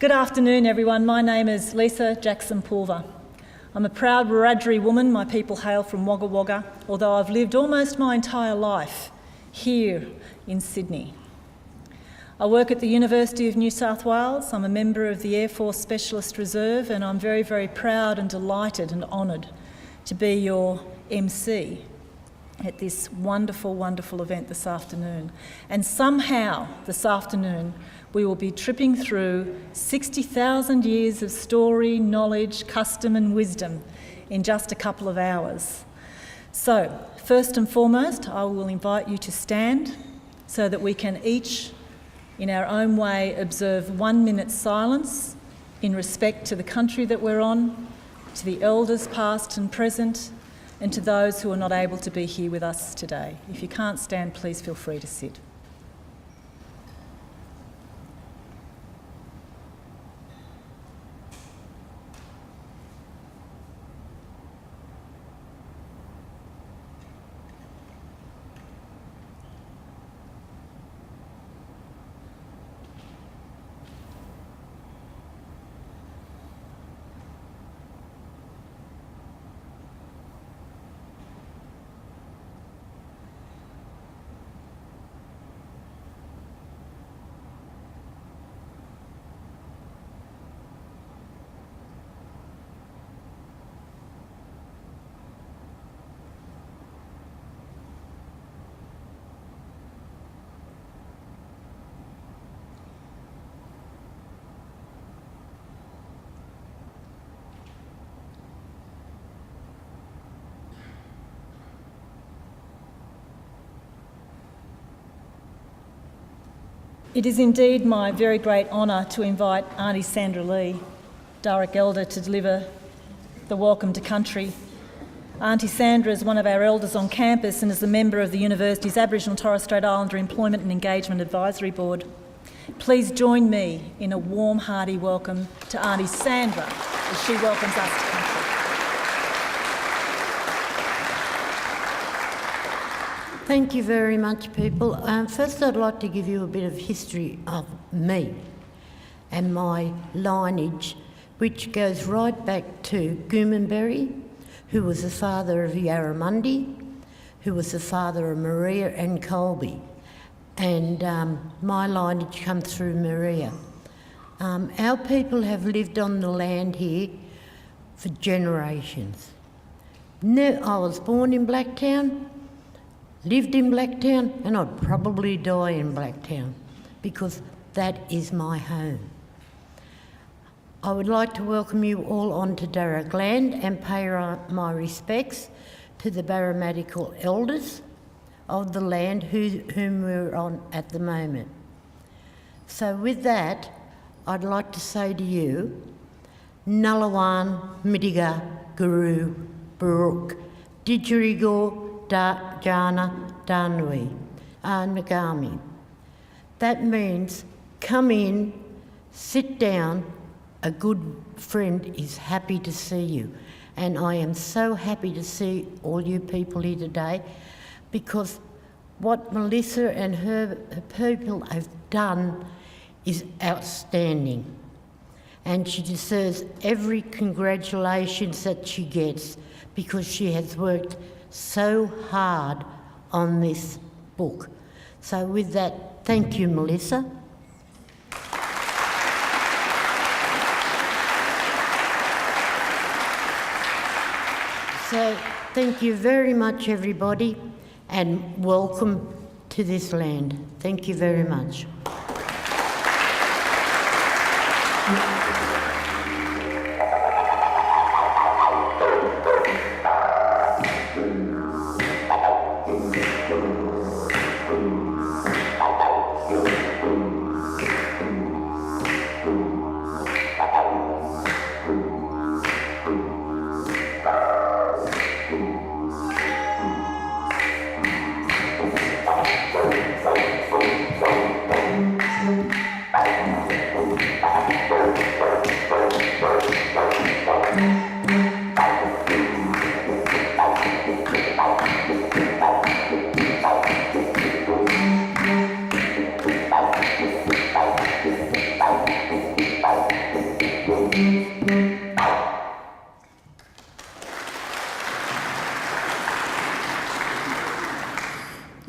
Good afternoon, everyone. My name is Lisa Jackson Pulver. I'm a proud Wiradjuri woman. My people hail from Wagga Wagga, although I've lived almost my entire life here in Sydney. I work at the University of New South Wales. I'm a member of the Air Force Specialist Reserve, and I'm very, very proud and delighted and honoured to be your MC at this wonderful, wonderful event this afternoon. And somehow this afternoon we will be tripping through 60,000 years of story, knowledge, custom and wisdom in just a couple of hours. So, first and foremost, I will invite you to stand so that we can each, in our own way, observe 1 minute's silence in respect to the country that we're on, to the elders past and present, and to those who are not able to be here with us today. If you can't stand, please feel free to sit. It is indeed my very great honour to invite Aunty Sandra Lee, Darug Elder, to deliver the Welcome to Country. Aunty Sandra is one of our elders on campus and is a member of the University's Aboriginal and Torres Strait Islander Employment and Engagement Advisory Board. Please join me in a warm, hearty welcome to Aunty Sandra as she welcomes us to country. Thank you very much, people. First, I'd like to give you a bit of history of me and my lineage, which goes right back to Goomanberry, who was the father of Yarramundi, who was the father of Maria and Colby. And my lineage comes through Maria. Our people have lived on the land here for generations. I was born in Blacktown, lived in Blacktown, and I'd probably die in Blacktown because that is my home. I would like to welcome you all onto Darug land and pay my respects to the Barramatical elders of the land whom we're on at the moment. So with that, I'd like to say to you, Nullawan, Midiga, Guru, Baruk, Didgeridoo, Jana, Danui, Nagami. That means come in, sit down, a good friend is happy to see you. And I am so happy to see all you people here today because what Melissa and her people have done is outstanding. And she deserves every congratulations that she gets because she has worked so hard on this book. So with that, thank you, Melissa. So thank you very much, everybody, and welcome to this land. Thank you very much.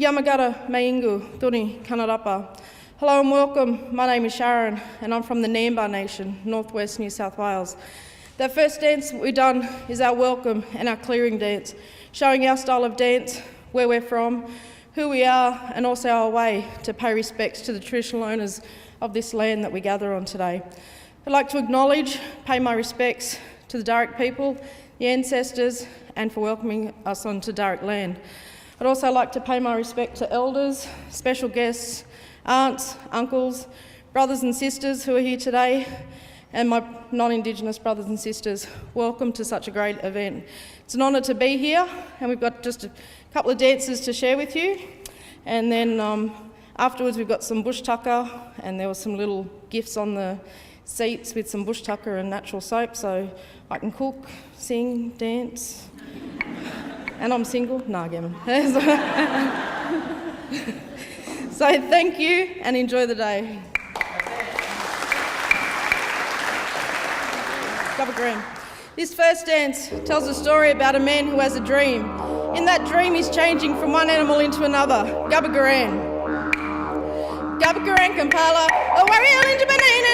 Yamagata Maingu, Tuni Kanarapa. Hello and welcome. My name is Sharon and I'm from the Nambar Nation, northwest New South Wales. The first dance we've done is our welcome and our clearing dance, showing our style of dance, where we're from, who we are, and also our way to pay respects to the traditional owners of this land that we gather on today. I'd like to acknowledge, pay my respects to the Darug people, the ancestors, and for welcoming us onto Darug land. I'd also like to pay my respect to elders, special guests, aunts, uncles, brothers and sisters who are here today, and my non-Indigenous brothers and sisters. Welcome to such a great event. It's an honour to be here, and we've got just a couple of dances to share with you. And then afterwards we've got some bush tucker, and there were some little gifts on the seats with some bush tucker and natural soap, so I can cook, sing, dance. And I'm single? Nah, gammon. So thank you and enjoy the day. Gubba Green. This first dance tells a story about a man who has a dream. In that dream, he's changing from one animal into another. Gubba Garan. Gubba Garan Kampala. A warrior into banana.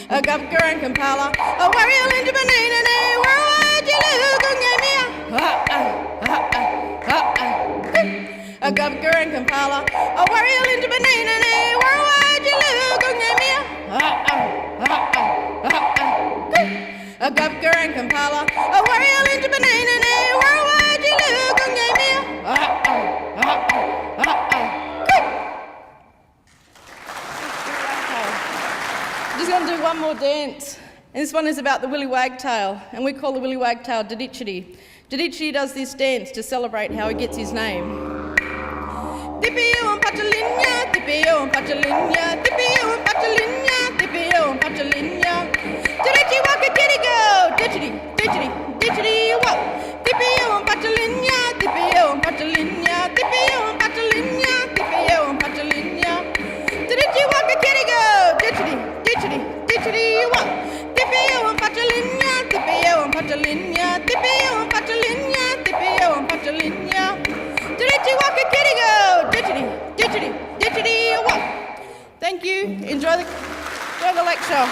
A Gubba Garan Kampala. A warrior into banana. A Gubba Garan Kampala. A warrior into banana. A Gubba Garan Kampala, a warrior into banana, where you look on Just going to do one more dance, and this one is about the Willy Wagtail, and we call the Willy Wagtail Dadichity. Dadichity does this dance to celebrate how he gets his name. Dipio and Patalinia, Dipio and Patalinia, Dipio and Patalinia, Dipio and Patalinia. Diddy walk a kitty go, ditchity, ditchity, ditchity walk. Dipio and Patalinia, Dipio and Patalinia, Dipio and Patalinia, Dipio and Patalinia. Diddy walk a kitty go, ditchity, ditchity, ditchity walk. Dipio and Patalinia, Dipio and Patalinia, Dipio and Patalinia, Dipio and Patalinia. Diddy walk a kitty go, ditchity, ditchity, ditchity walk. Thank you. Enjoy the lecture.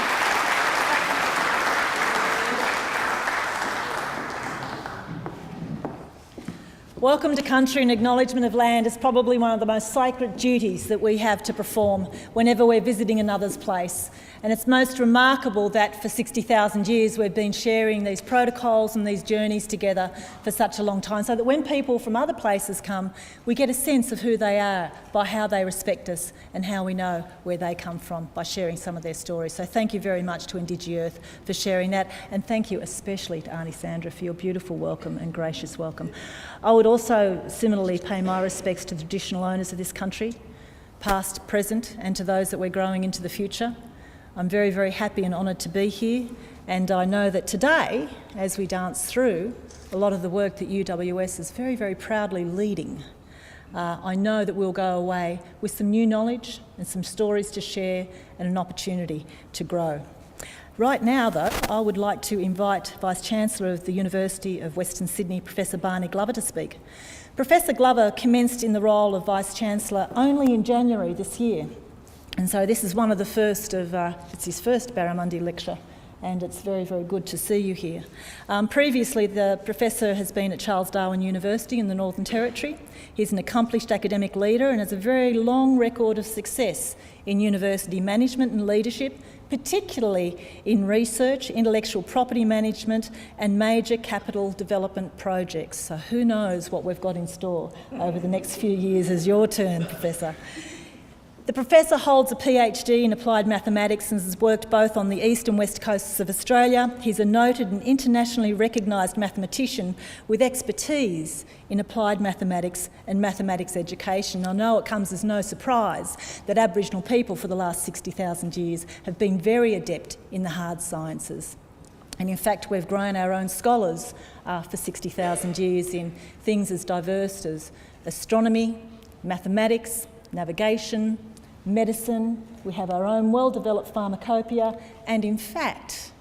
Welcome to country and acknowledgement of land is probably one of the most sacred duties that we have to perform whenever we're visiting another's place. And it's most remarkable that for 60,000 years we've been sharing these protocols and these journeys together for such a long time, so that when people from other places come, we get a sense of who they are by how they respect us and how we know where they come from by sharing some of their stories. So thank you very much to Indigi-Earth for sharing that, and thank you especially to Aunty Sandra for your beautiful welcome and gracious welcome. I would also similarly pay my respects to the traditional owners of this country, past, present, and to those that we're growing into the future. I'm very, very happy and honoured to be here, and I know that today, as we dance through a lot of the work that UWS is very, very proudly leading, I know that we'll go away with some new knowledge and some stories to share and an opportunity to grow. Right now, though, I would like to invite Vice-Chancellor of the University of Western Sydney, Professor Barney Glover, to speak. Professor Glover commenced in the role of Vice-Chancellor only in January this year, and so this is one of the first of, it's his first Barramundi lecture, and it's very, very good to see you here. Previously, the Professor has been at Charles Darwin University in the Northern Territory. He's an accomplished academic leader and has a very long record of success in university management and leadership, particularly in research, intellectual property management and major capital development projects. So who knows what we've got in store over the next few years as your turn, Professor. The Professor holds a PhD in applied mathematics and has worked both on the east and west coasts of Australia. He's a noted and internationally recognised mathematician with expertise in applied mathematics and mathematics education. I know it comes as no surprise that Aboriginal people for the last 60,000 years have been very adept in the hard sciences. And in fact, we've grown our own scholars for 60,000 years in things as diverse as astronomy, mathematics, navigation, medicine. We have our own well-developed pharmacopoeia, and in fact,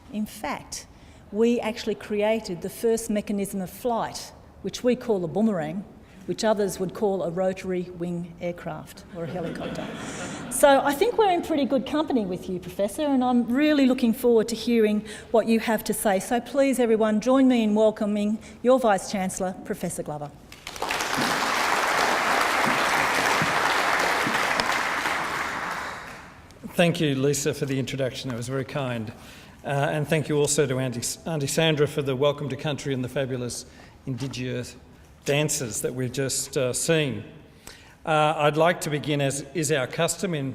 we actually created the first mechanism of flight, which we call a boomerang, which others would call a rotary wing aircraft or a helicopter. So I think we're in pretty good company with you, Professor, and I'm really looking forward to hearing what you have to say. So please, everyone, join me in welcoming your Vice-Chancellor, Professor Glover. Thank you, Lisa, for the introduction. That was very kind. And thank you also to Auntie Sandra for the welcome to country and the fabulous Indigenous dances that we've just seen. I'd like to begin, as is our custom, in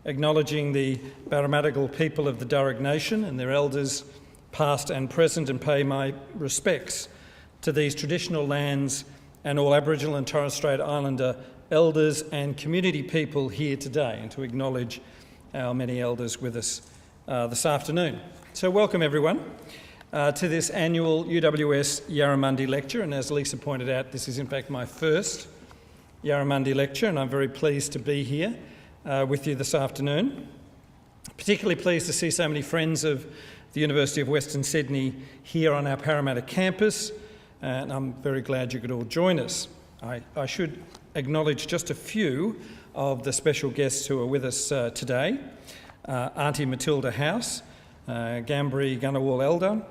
acknowledging the Barramadigal people of the Darug Nation and their elders, past and present, and pay my respects to these traditional lands and all Aboriginal and Torres Strait Islander elders and community people here today, and to acknowledge our many elders with us this afternoon. So welcome everyone to this annual UWS Yarramundi lecture, and as Lisa pointed out, this is in fact my first Yarramundi lecture, and I'm very pleased to be here with you this afternoon. Particularly pleased to see so many friends of the University of Western Sydney here on our Parramatta campus, and I'm very glad you could all join us. I should acknowledge just a few of the special guests who are with us today. Auntie Matilda House, Gambri Gunnawal Elder,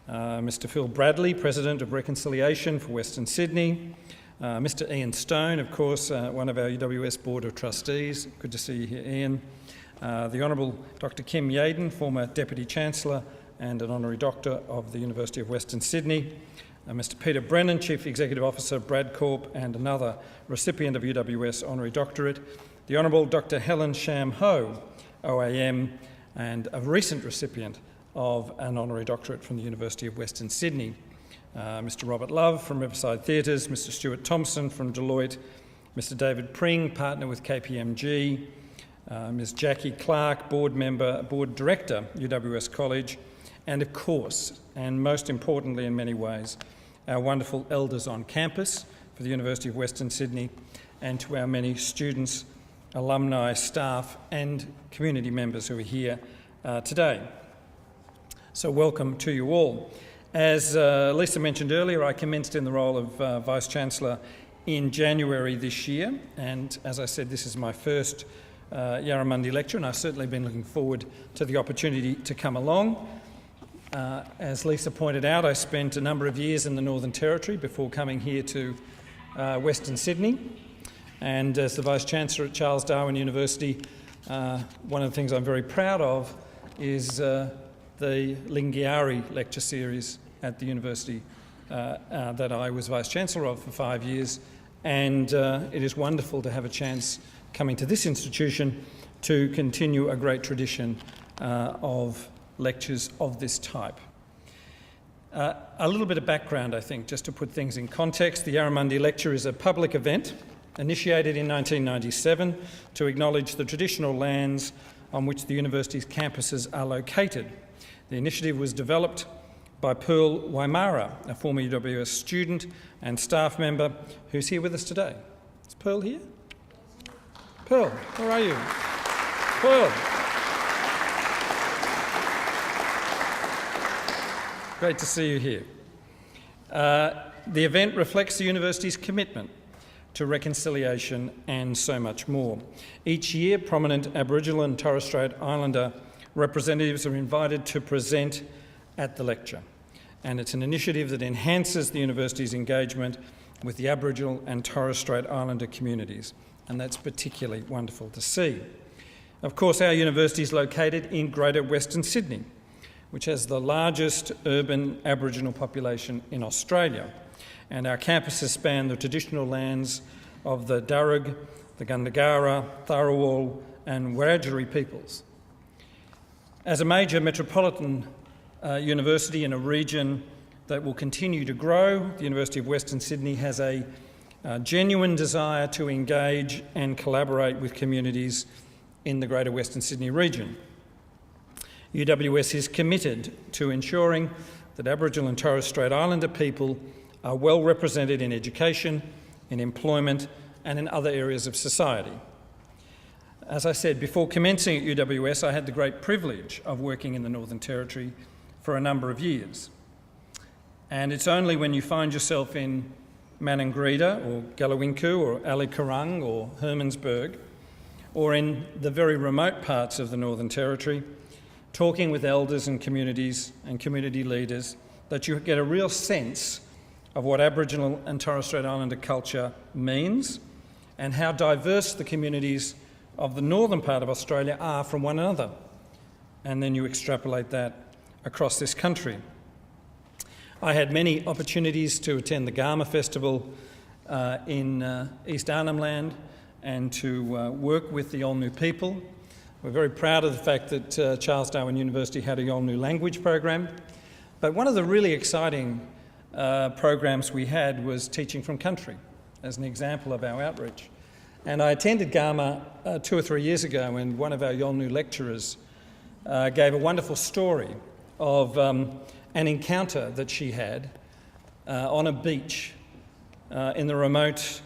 Mr Phil Bradley, President of Reconciliation for Western Sydney, Mr Ian Stone, of course, one of our UWS Board of Trustees. Good to see you here, Ian. The Honourable Dr Kim Yaden, former Deputy Chancellor and an Honorary Doctor of the University of Western Sydney. Mr Peter Brennan, Chief Executive Officer of Bradcorp and another recipient of UWS Honorary Doctorate. The Honourable Dr Helen Sham Ho, OAM, and a recent recipient of an Honorary Doctorate from the University of Western Sydney. Mr Robert Love from Riverside Theatres, Mr Stuart Thompson from Deloitte, Mr David Pring, partner with KPMG, Ms Jackie Clark, board member, board director, UWS College, and of course, and most importantly in many ways, our wonderful elders on campus for the University of Western Sydney, and to our many students, alumni, staff and community members who are here today. So welcome to you all. As Lisa mentioned earlier, I commenced in the role of Vice-Chancellor in January this year, and as I said, this is my first Yarramundi lecture, and I've certainly been looking forward to the opportunity to come along. As Lisa pointed out, I spent a number of years in the Northern Territory before coming here to Western Sydney, and as the Vice-Chancellor at Charles Darwin University, one of the things I'm very proud of is the Lingiari lecture series at the university that I was Vice-Chancellor of for 5 years, and it is wonderful to have a chance coming to this institution to continue a great tradition of lectures of this type. A little bit of background, I think, just to put things in context. The Yarramundi Lecture is a public event initiated in 1997 to acknowledge the traditional lands on which the university's campuses are located. The initiative was developed by Pearl Waimara, a former UWS student and staff member who's here with us today. Is Pearl here? Pearl, where are you? Pearl. Great to see you here. The event reflects the university's commitment to reconciliation and so much more. Each year, prominent Aboriginal and Torres Strait Islander representatives are invited to present at the lecture, and it's an initiative that enhances the university's engagement with the Aboriginal and Torres Strait Islander communities, and that's particularly wonderful to see. Of course, our university is located in Greater Western Sydney, which has the largest urban Aboriginal population in Australia, and our campuses span the traditional lands of the Darug, the Gundungurra, Tharawal and Wiradjuri peoples. As a major metropolitan university in a region that will continue to grow, the University of Western Sydney has a genuine desire to engage and collaborate with communities in the Greater Western Sydney region. UWS is committed to ensuring that Aboriginal and Torres Strait Islander people are well represented in education, in employment and in other areas of society. As I said, before commencing at UWS, I had the great privilege of working in the Northern Territory for a number of years. And it's only when you find yourself in Maningrida or Galawinku or Ali Kurrang or Hermannsburg, or in the very remote parts of the Northern Territory, talking with elders and community leaders, that you get a real sense of what Aboriginal and Torres Strait Islander culture means and how diverse the communities of the northern part of Australia are from one another. And then you extrapolate that across this country. I had many opportunities to attend the Garma Festival in East Arnhem Land and to work with the Yolngu people. We're very proud of the fact that Charles Darwin University had a Yolngu language program. But one of the really exciting programs we had was Teaching from Country, as an example of our outreach. And I attended Garma 2 or 3 years ago, and one of our Yolngu lecturers gave a wonderful story of an encounter that she had on a beach in the remote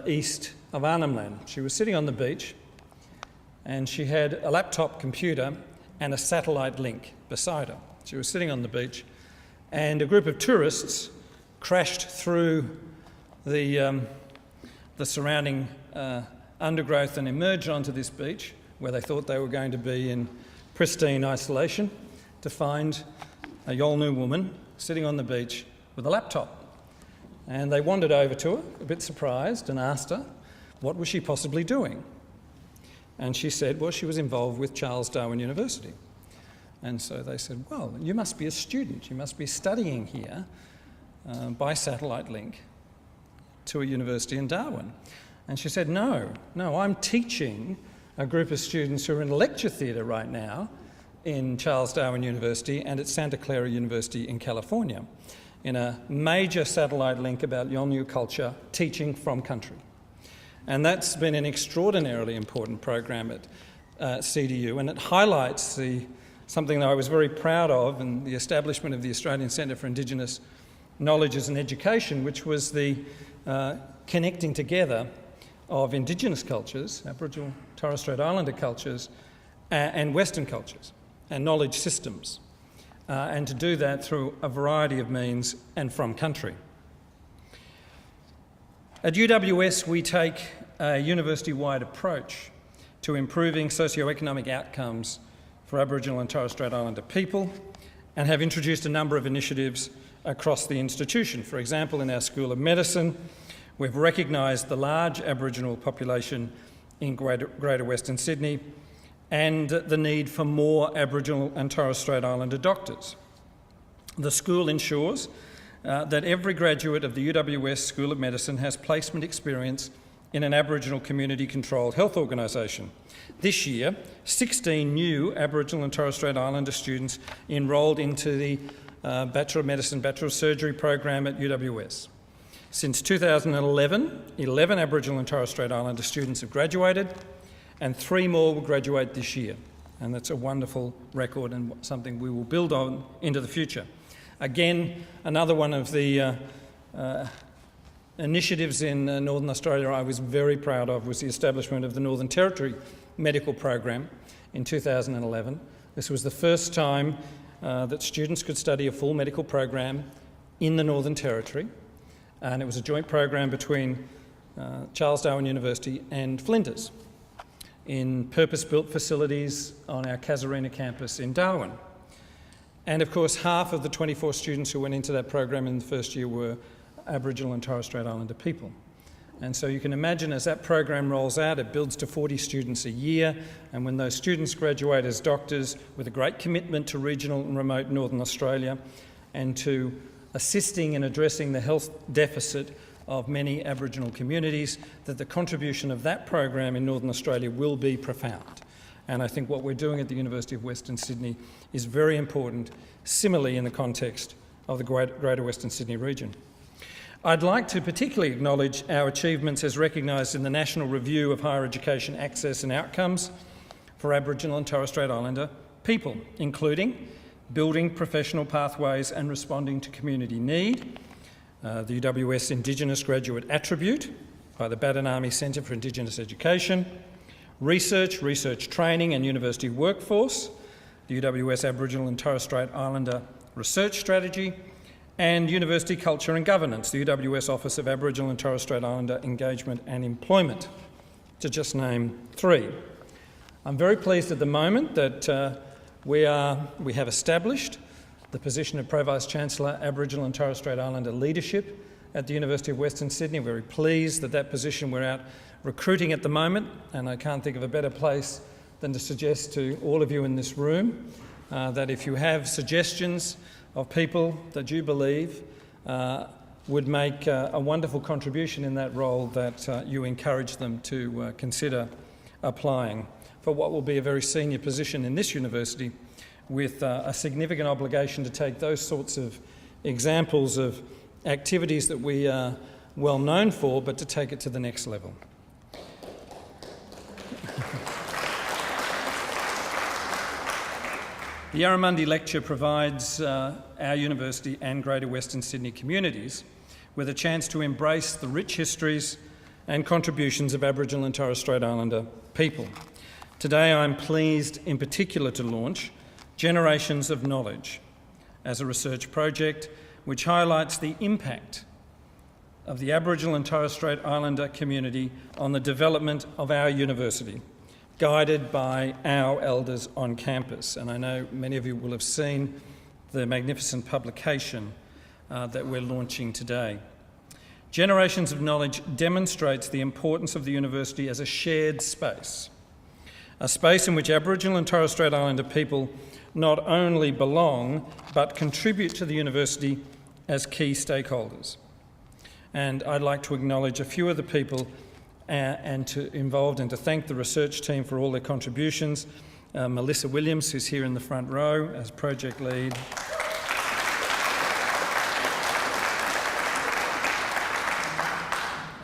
east of Arnhem Land. She was sitting on the beach and she had a laptop computer and a satellite link beside her. She was sitting on the beach and a group of tourists crashed through the surrounding undergrowth and emerged onto this beach where they thought they were going to be in pristine isolation to find a Yolngu woman sitting on the beach with a laptop. And they wandered over to her, a bit surprised, and asked her, what was she possibly doing? And she said, well, she was involved with Charles Darwin University. And so they said, well, you must be a student. You must be studying here by satellite link to a university in Darwin. And she said, no, I'm teaching a group of students who are in a lecture theatre right now in Charles Darwin University and at Santa Clara University in California in a major satellite link about Yolngu culture, teaching from country. And that's been an extraordinarily important program at CDU, and it highlights something that I was very proud of, and the establishment of the Australian Centre for Indigenous Knowledges and Education, which was the connecting together of Indigenous cultures, Aboriginal Torres Strait Islander cultures, and Western cultures and knowledge systems, and to do that through a variety of means and from country. At UWS, we take a university-wide approach to improving socioeconomic outcomes for Aboriginal and Torres Strait Islander people and have introduced a number of initiatives across the institution. For example, in our School of Medicine, we've recognised the large Aboriginal population in Greater Western Sydney and the need for more Aboriginal and Torres Strait Islander doctors. The school ensures that every graduate of the UWS School of Medicine has placement experience in an Aboriginal community-controlled health organisation. This year, 16 new Aboriginal and Torres Strait Islander students enrolled into the Bachelor of Medicine, Bachelor of Surgery program at UWS. Since 2011, 11 Aboriginal and Torres Strait Islander students have graduated, and 3 more will graduate this year. And that's a wonderful record and something we will build on into the future. Again, another one of the initiatives in Northern Australia I was very proud of was the establishment of the Northern Territory Medical Program in 2011. This was the first time that students could study a full medical program in the Northern Territory, and it was a joint program between Charles Darwin University and Flinders in purpose-built facilities on our Casuarina campus in Darwin. And of course, half of the 24 students who went into that program in the first year were Aboriginal and Torres Strait Islander people. And so you can imagine as that program rolls out, it builds to 40 students a year. And when those students graduate as doctors with a great commitment to regional and remote Northern Australia and to assisting in addressing the health deficit of many Aboriginal communities, that the contribution of that program in Northern Australia will be profound. And I think what we're doing at the University of Western Sydney is very important, similarly in the context of the Greater Western Sydney region. I'd like to particularly acknowledge our achievements as recognised in the National Review of Higher Education Access and Outcomes for Aboriginal and Torres Strait Islander people, including building professional pathways and responding to community need, the UWS Indigenous Graduate Attribute by the Badanami Centre for Indigenous Education, research training and university workforce, the UWS Aboriginal and Torres Strait Islander Research Strategy, and University Culture and Governance, the UWS Office of Aboriginal and Torres Strait Islander Engagement and Employment, to just name 3. I'm very pleased at the moment that we have established the position of Pro Vice-Chancellor, Aboriginal and Torres Strait Islander Leadership at the University of Western Sydney. I'm very pleased that position we're out recruiting at the moment, and I can't think of a better place than to suggest to all of you in this room that if you have suggestions of people that you believe would make a wonderful contribution in that role, that you encourage them to consider applying for what will be a very senior position in this university, with a significant obligation to take those sorts of examples of activities that we are well known for, but to take it to the next level. The Yarramundi Lecture provides our university and Greater Western Sydney communities with a chance to embrace the rich histories and contributions of Aboriginal and Torres Strait Islander people. Today I'm pleased in particular to launch Generations of Knowledge as a research project which highlights the impact of the Aboriginal and Torres Strait Islander community on the development of our university, guided by our elders on campus. And I know many of you will have seen the magnificent publication that we're launching today. Generations of Knowledge demonstrates the importance of the university as a shared space, a space in which Aboriginal and Torres Strait Islander people not only belong, but contribute to the university as key stakeholders. And I'd like to acknowledge a few of the people involved, and to thank the research team for all their contributions. Melissa Williams, who's here in the front row as project lead.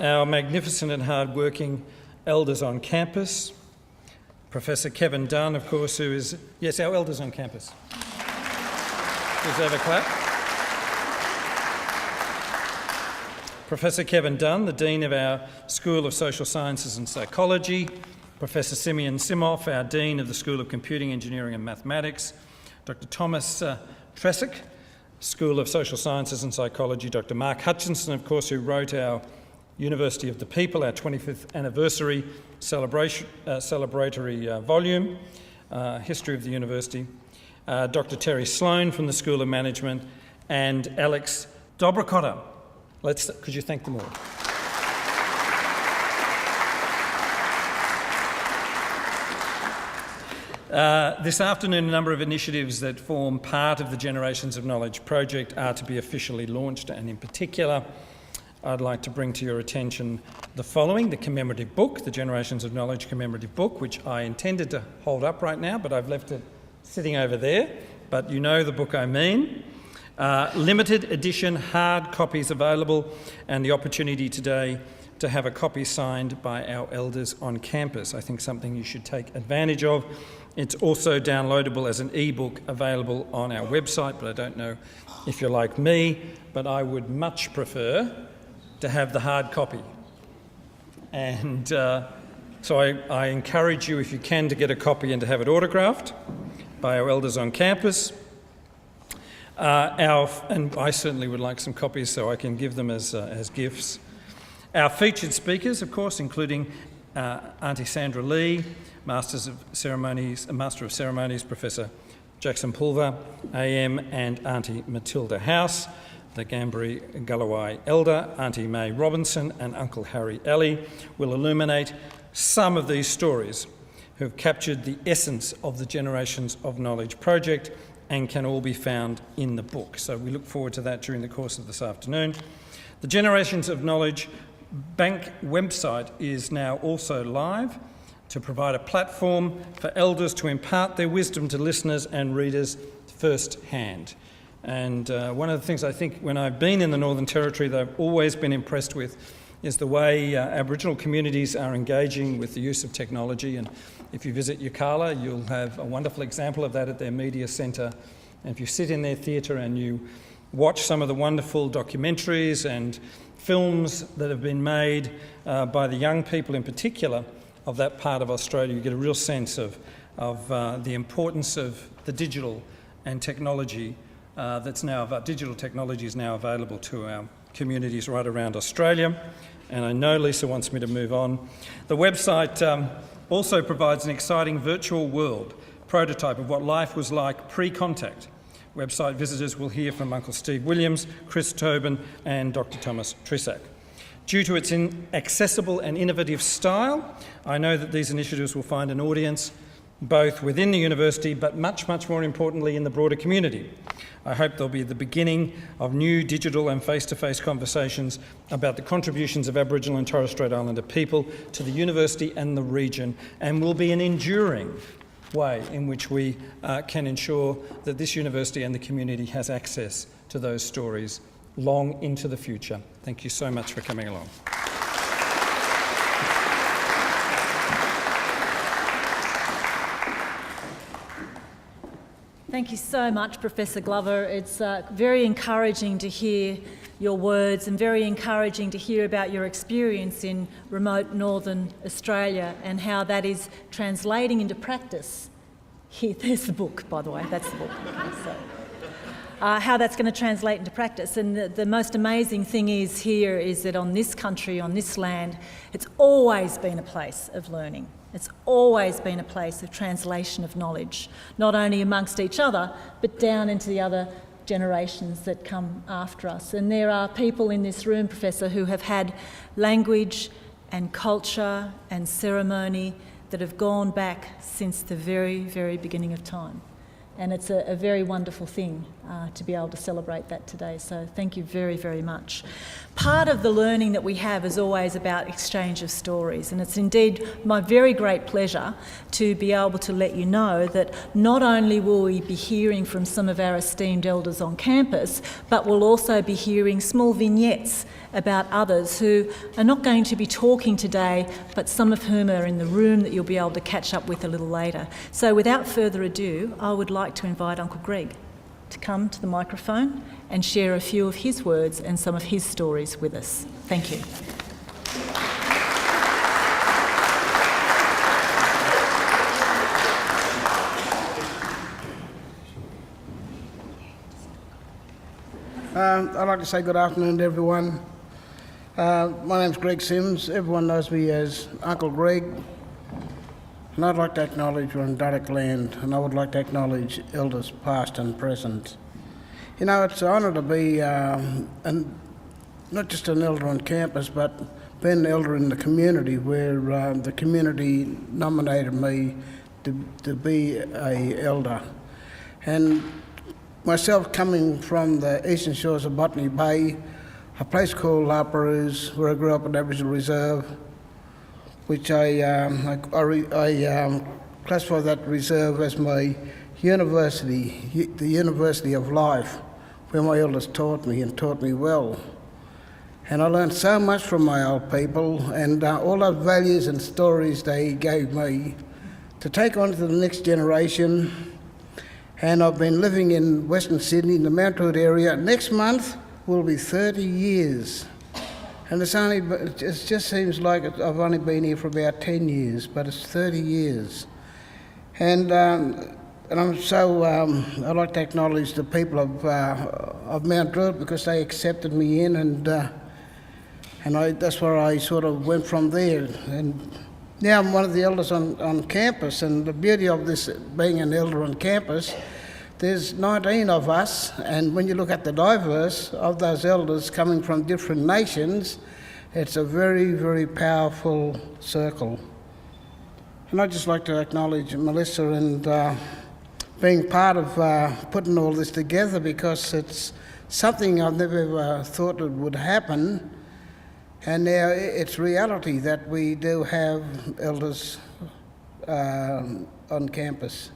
Our magnificent and hard-working elders on campus. Professor Kevin Dunn, of course, who is, yes, our elders on campus. Deserve a clap. Professor Kevin Dunn, the Dean of our School of Social Sciences and Psychology. Professor Simeon Simoff, our Dean of the School of Computing, Engineering and Mathematics. Dr Thomas Tresick, School of Social Sciences and Psychology. Dr Mark Hutchinson, of course, who wrote our University of the People, our 25th anniversary celebratory volume, History of the University. Dr Terry Sloan from the School of Management, and Alex Dobrikotta. Could you thank them all? This afternoon, a number of initiatives that form part of the Generations of Knowledge project are to be officially launched, and in particular, I'd like to bring to your attention the following: the commemorative book, the Generations of Knowledge commemorative book, which I intended to hold up right now, but I've left it sitting over there, but you know the book I mean. Limited edition hard copies available, and the opportunity today to have a copy signed by our elders on campus. I think something you should take advantage of. It's also downloadable as an e-book available on our website, but I don't know if you're like me, but I would much prefer to have the hard copy. And so I encourage you, if you can, to get a copy and to have it autographed by our elders on campus. And I certainly would like some copies so I can give them as gifts. Our featured speakers, of course, including Auntie Sandra Lee, Master of Ceremonies Professor Jackson Pulver, AM, and Auntie Matilda House, the Gambri Gulawai Elder, Auntie May Robinson, and Uncle Harry Alley will illuminate some of these stories who have captured the essence of the Generations of Knowledge project and can all be found in the book. So we look forward to that during the course of this afternoon. The Generations of Knowledge Bank website is now also live to provide a platform for elders to impart their wisdom to listeners and readers firsthand. And one of the things I think when I've been in the Northern Territory that I've always been impressed with is the way Aboriginal communities are engaging with the use of technology. And if you visit Yirrkala, you'll have a wonderful example of that at their media centre. And if you sit in their theatre and you watch some of the wonderful documentaries and films that have been made by the young people in particular of that part of Australia, you get a real sense of the importance of the digital and technology digital technology is now available to our communities right around Australia. And I know Lisa wants me to move on. The website also provides an exciting virtual world prototype of what life was like pre-contact. Website visitors will hear from Uncle Steve Williams, Chris Tobin and Dr. Thomas Trisac. Due to its accessible and innovative style, I know that these initiatives will find an audience both within the university but much, much more importantly in the broader community. I hope they'll be the beginning of new digital and face-to-face conversations about the contributions of Aboriginal and Torres Strait Islander people to the university and the region, and will be an enduring way in which we can ensure that this university and the community has access to those stories long into the future. Thank you so much for coming along. Thank you so much, Professor Glover. It's very encouraging to hear your words and very encouraging to hear about your experience in remote northern Australia and how that is translating into practice. Here, there's the book, by the way, that's the book. So, how that's going to translate into practice. And the most amazing thing is that on this country, on this land, it's always been a place of learning. It's always been a place of translation of knowledge, not only amongst each other, but down into the other generations that come after us. And there are people in this room, Professor, who have had language and culture and ceremony that have gone back since the very, very beginning of time. And it's a very wonderful thing to be able to celebrate that today. So thank you very, very much. Part of the learning that we have is always about exchange of stories, and it's indeed my very great pleasure to be able to let you know that not only will we be hearing from some of our esteemed elders on campus, but we'll also be hearing small vignettes about others who are not going to be talking today, but some of whom are in the room that you'll be able to catch up with a little later. So without further ado, I would like to invite Uncle Greg to come to the microphone and share a few of his words and some of his stories with us. Thank you. I'd like to say good afternoon to everyone. My name's Greg Sims. Everyone knows me as Uncle Greg. And I'd like to acknowledge we're on Darug land, and I would like to acknowledge elders past and present. You know, it's an honour to be not just an elder on campus, but being an elder in the community, where the community nominated me to be an elder. And myself coming from the eastern shores of Botany Bay, a place called La Perouse, where I grew up in Aboriginal Reserve, which I classify that reserve as my university, the University of Life, where my elders taught me and taught me well. And I learned so much from my old people, and all those values and stories they gave me to take on to the next generation. And I've been living in Western Sydney, in the Mount Druitt area. Next month will be 30 years. And it just seems like I've only been here for about 10 years, but it's 30 years. And I'm so, I'd like to acknowledge the people of Mount Druitt, because they accepted me in, and that's where I sort of went from there. And now I'm one of the elders on campus, and the beauty of this being an elder on campus, there's 19 of us, and when you look at the diverse of those elders coming from different nations, it's a very, very powerful circle. And I'd just like to acknowledge Melissa and being part of putting all this together, because it's something I've never ever thought it would happen, and now it's reality that we do have elders on campus.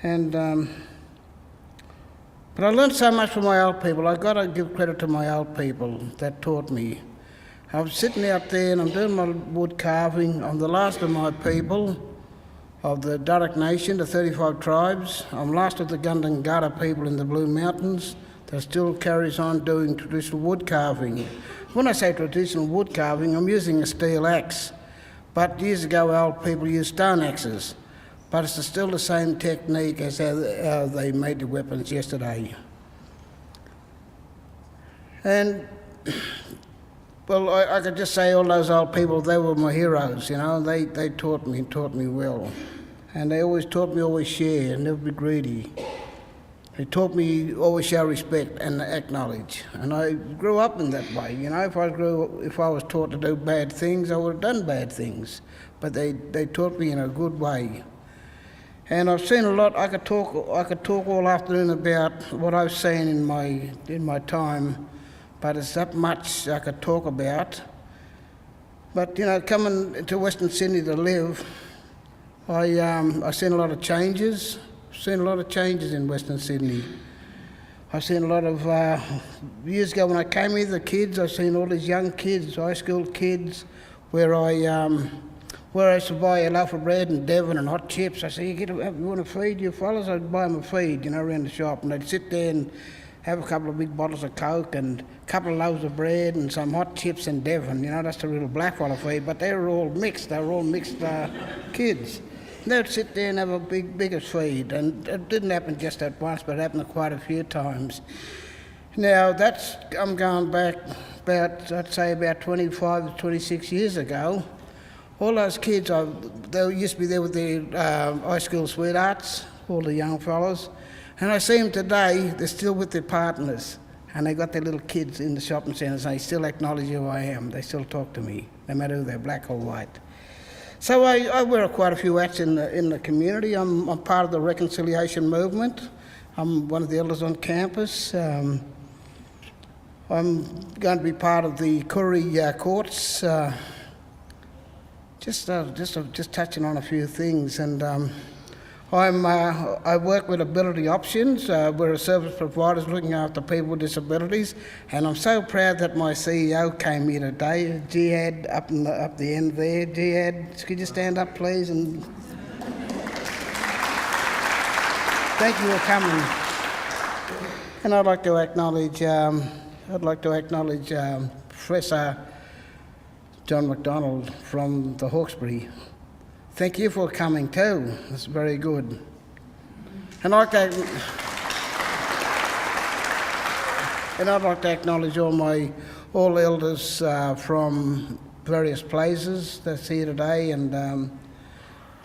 And but I learned so much from my old people. I've got to give credit to my old people that taught me. I'm sitting out there and I'm doing my wood carving. I'm the last of my people, of the Darug Nation, the 35 tribes. I'm last of the Gundungurra people in the Blue Mountains that still carries on doing traditional wood carving. When I say traditional wood carving, I'm using a steel axe. But years ago, our old people used stone axes. but it's still the same technique as how they made the weapons yesterday. And, well, I could just say all those old people, they were my heroes, you know. They taught me well. And they always taught me always share and never be greedy. They taught me always show respect and acknowledge. And I grew up in that way, you know. If I was taught to do bad things, I would have done bad things. But they taught me in a good way. And I've seen a lot. I could talk all afternoon about what I've seen in my time, but it's that much I could talk about. But you know, coming to Western Sydney to live, I've seen a lot of changes. Seen a lot of changes in Western Sydney. I've seen a lot of years ago when I came here, the kids. I've seen all these young kids, high school kids, where I used to buy a loaf of bread and Devon and hot chips. I say, you want to feed your fellas? I'd buy them a feed, you know, around the shop, and they'd sit there and have a couple of big bottles of Coke and a couple of loaves of bread and some hot chips and Devon. You know, that's the real black fella feed. But they were all mixed. They were all mixed kids. They'd sit there and have a biggest feed, and it didn't happen just that once, but it happened quite a few times. Now, I'm going back about 25 to 26 years ago. All those kids, they used to be there with their high school sweethearts, all the young fellas, and I see them today, they're still with their partners, and they got their little kids in the shopping centres, and they still acknowledge who I am. They still talk to me, no matter whether they're black or white. So I wear quite a few hats in the community. I'm part of the reconciliation movement. I'm one of the elders on campus. I'm going to be part of the Koori courts. Just touching on a few things, and I work with Ability Options. We're a service provider looking after people with disabilities, and I'm so proud that my CEO came here today, Jihad, up the end there. Jihad, could you stand up, please? And thank you for coming. And I'd like to acknowledge Professor John McDonald from the Hawkesbury. Thank you for coming too. That's very good. And I'd like to acknowledge all elders from various places that's here today, and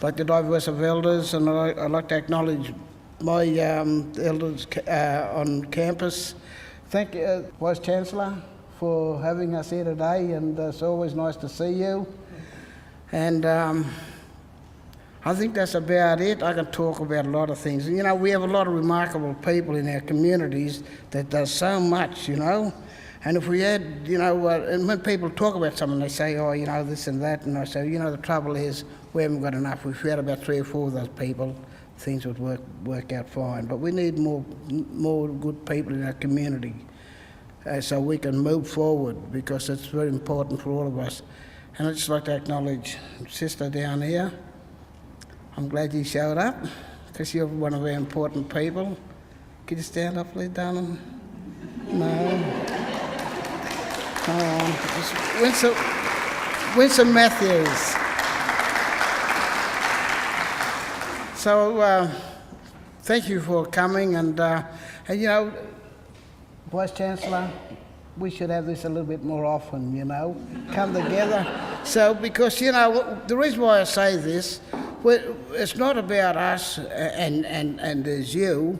like the diverse of elders, and I'd like to acknowledge my elders on campus. Thank you, Vice Chancellor, for having us here today, and it's always nice to see you. And I think that's about it. I can talk about a lot of things. You know, we have a lot of remarkable people in our communities that does so much, you know. And if we had, you know, and when people talk about something, they say, oh, you know, this and that, and I say, you know, the trouble is we haven't got enough. If we had about 3 or 4 of those people, things would work out fine. But we need more good people in our community so we can move forward, because it's very important for all of us. And I'd just like to acknowledge Sister down here. I'm glad you showed up, because you're one of our important people. Could you stand up, please, darling? No. Come on. It's Winsome Matthews. So, thank you for coming, and you know, Vice Chancellor, we should have this a little bit more often, you know, come together. So, because, you know, the reason why I say this, it's not about us and there's you,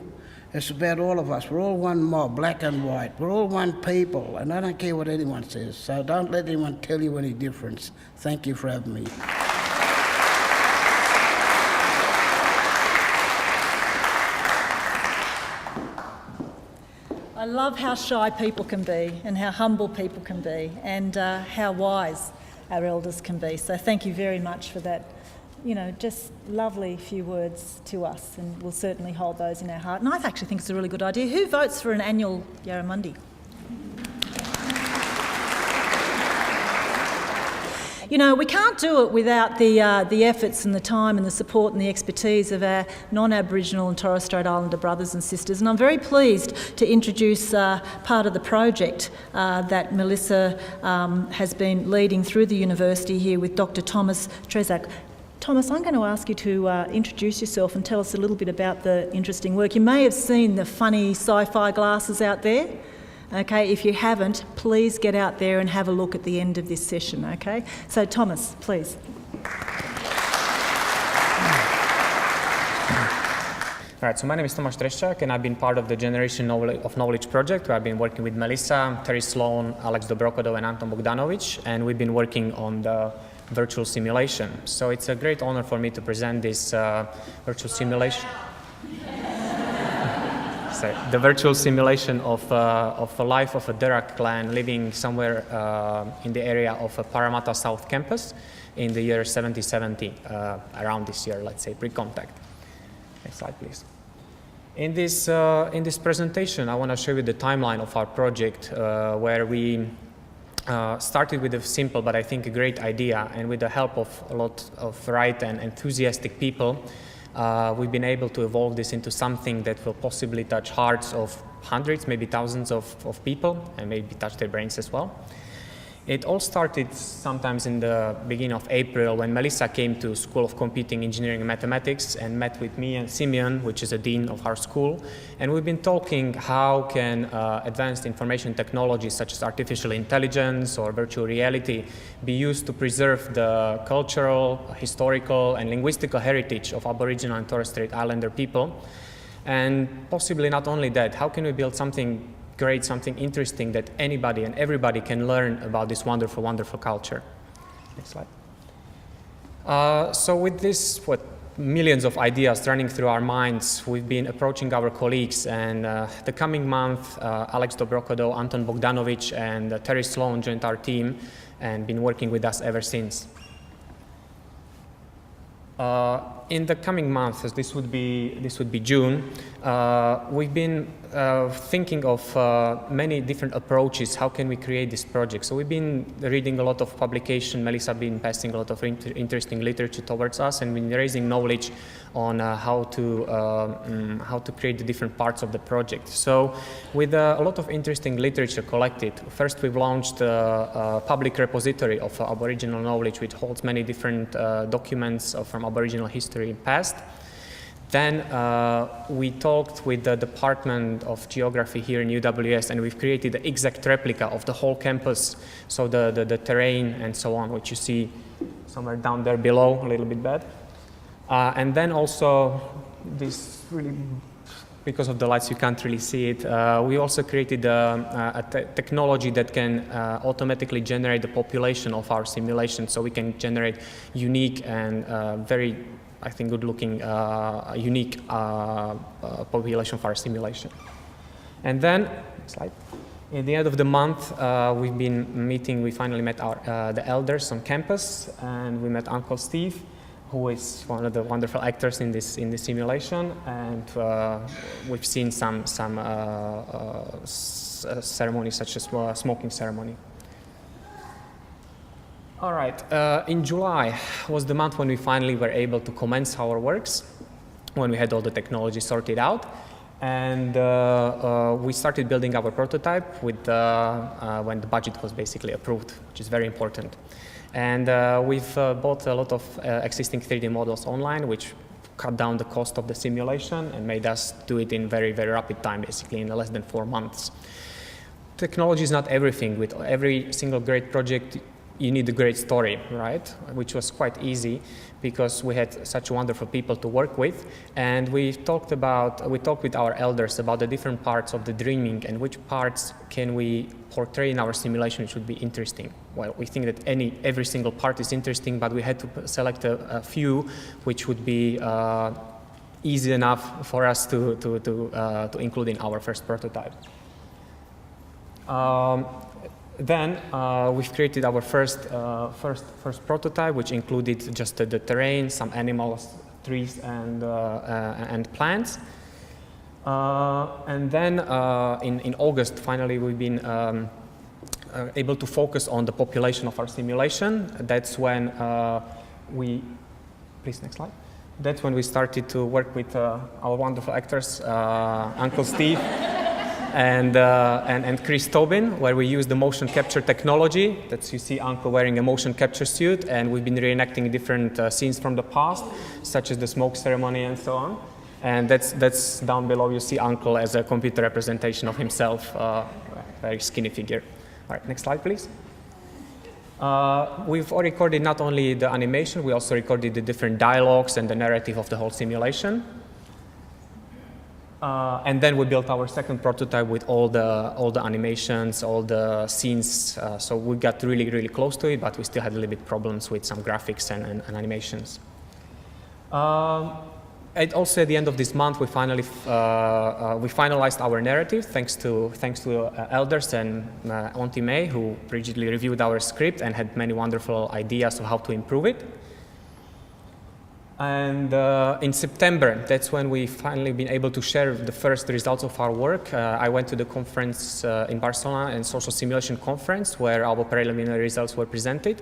it's about all of us. We're all one mob, black and white. We're all one people, and I don't care what anyone says, so don't let anyone tell you any difference. Thank you for having me. I love how shy people can be, and how humble people can be, and how wise our elders can be. So thank you very much for that, you know, just lovely few words to us, and we'll certainly hold those in our heart. And I actually think it's a really good idea. Who votes for an annual Yarramundi? You know, we can't do it without the efforts and the time and the support and the expertise of our non-Aboriginal and Torres Strait Islander brothers and sisters. And I'm very pleased to introduce part of the project that Melissa has been leading through the university here with Dr. Thomas Trezak. Thomas, I'm going to ask you to introduce yourself and tell us a little bit about the interesting work. You may have seen the funny sci-fi glasses out there. Okay, if you haven't, please get out there and have a look at the end of this session, okay? So Thomas, please. All right, so my name is Tomáš Treščák, and I've been part of the Generation of Knowledge project, where I've been working with Melissa, Terry Sloan, Alex Dobrokodov, and Anton Bogdanovic, and we've been working on the virtual simulation. So it's a great honor for me to present this virtual simulation. The virtual simulation of a life of a Dherak clan living somewhere in the area of Parramatta South Campus in the year 7070, around this year, let's say, pre-contact. Next slide, please. In this presentation, I want to show you the timeline of our project, where we started with a simple but I think a great idea, and with the help of a lot of bright and enthusiastic people, we've been able to evolve this into something that will possibly touch hearts of hundreds, maybe thousands of people, and maybe touch their brains as well. It all started sometimes in the beginning of April, when Melissa came to School of Computing Engineering and Mathematics and met with me and Simeon, which is a dean of our school, and we've been talking how can advanced information technologies such as artificial intelligence or virtual reality be used to preserve the cultural, historical, and linguistical heritage of Aboriginal and Torres Strait Islander people. And possibly not only that, how can we build something great, something interesting that anybody and everybody can learn about this wonderful, wonderful culture. Next slide. So with this, millions of ideas running through our minds, we've been approaching our colleagues, and the coming month, Alex Dobrokodov, Anton Bogdanovic, and Terry Sloan joined our team and been working with us ever since. In the coming months, as this would be June, we've been thinking of many different approaches. How can we create this project? So we've been reading a lot of publication. Melissa been passing a lot of interesting literature towards us, and been raising knowledge on how to create the different parts of the project. So with a lot of interesting literature collected, first we've launched a public repository of Aboriginal knowledge, which holds many different documents from Aboriginal history in past. Then we talked with the Department of Geography here in UWS, and we've created the exact replica of the whole campus, so the terrain and so on, which you see somewhere down there below, a little bit bad. And then also, this really, because of the lights you can't really see it, we also created a technology that can automatically generate the population of our simulation, so we can generate unique and very, I think, good-looking, unique population for our simulation. And then, next slide. At the end of the month, we've been meeting. We finally met the elders on campus, and we met Uncle Steve, who is one of the wonderful actors in this simulation, and we've seen some ceremonies such as smoking ceremony. All right, in July was the month when we finally were able to commence our works, when we had all the technology sorted out, and we started building our prototype with when the budget was basically approved, which is very important. And we've bought a lot of existing 3D models online, which cut down the cost of the simulation and made us do it in very, very rapid time, basically in less than 4 months. Technology is not everything. With every single great project, you need a great story, right? Which was quite easy because we had such wonderful people to work with, and we talked with our elders about the different parts of the dreaming and which parts can we portray in our simulation which would be interesting. Well, we think that every single part is interesting, but we had to select a few which would be easy enough for us to include in our first prototype. Then we've created our first prototype, which included just the terrain, some animals, trees, and plants. And then in August, finally, we've been able to focus on the population of our simulation. That's when please, next slide. That's when we started to work with our wonderful actors, Uncle Steve and Chris Tobin, where we use the motion capture technology. That's, you see Uncle wearing a motion capture suit, and we've been reenacting different scenes from the past, such as the smoke ceremony and so on. And that's down below. You see Uncle as a computer representation of himself, very skinny figure. All right, next slide, please. We've recorded not only the animation, we also recorded the different dialogues and the narrative of the whole simulation. And then we built our second prototype with all the animations, all the scenes. So we got really, really close to it, but we still had a little bit problems with some graphics and animations. And also at the end of this month, we finally we finalized our narrative thanks to elders and Auntie May, who rigidly reviewed our script and had many wonderful ideas of how to improve it. And in September, that's when we finally been able to share the first results of our work. I went to the conference in Barcelona, and social simulation conference, where our preliminary results were presented.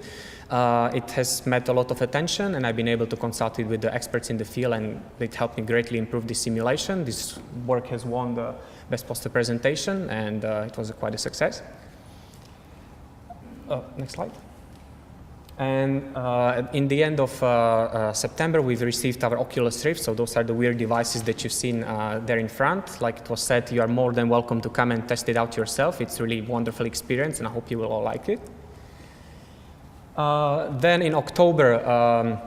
It has met a lot of attention, and I've been able to consult it with the experts in the field, and it helped me greatly improve this simulation. This work has won the Best Poster Presentation, and it was quite a success. Next slide. And in the end of September, we've received our Oculus Rift. So those are the weird devices that you've seen there in front. Like it was said, you are more than welcome to come and test it out yourself. It's really a wonderful experience, and I hope you will all like it. Then in October,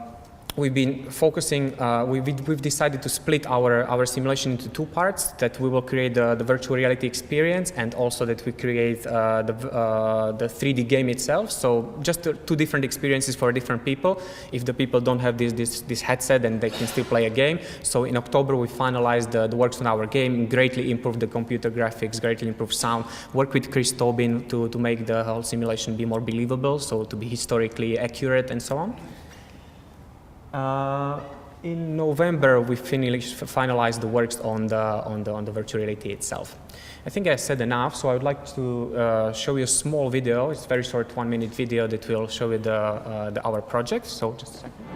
we've been focusing, we've decided to split our simulation into two parts, that we will create the virtual reality experience, and also that we create the 3D game itself. So just two different experiences for different people. If the people don't have this headset, then they can still play a game. So in October, we finalized the works on our game, greatly improved the computer graphics, greatly improved sound, worked with Chris Tobin to make the whole simulation be more believable, so to be historically accurate and so on. In November, we finalized the works on the virtual reality itself. I think I said enough, so I would like to show you a small video. It's a very short 1-minute video that will show you our project. So just a second.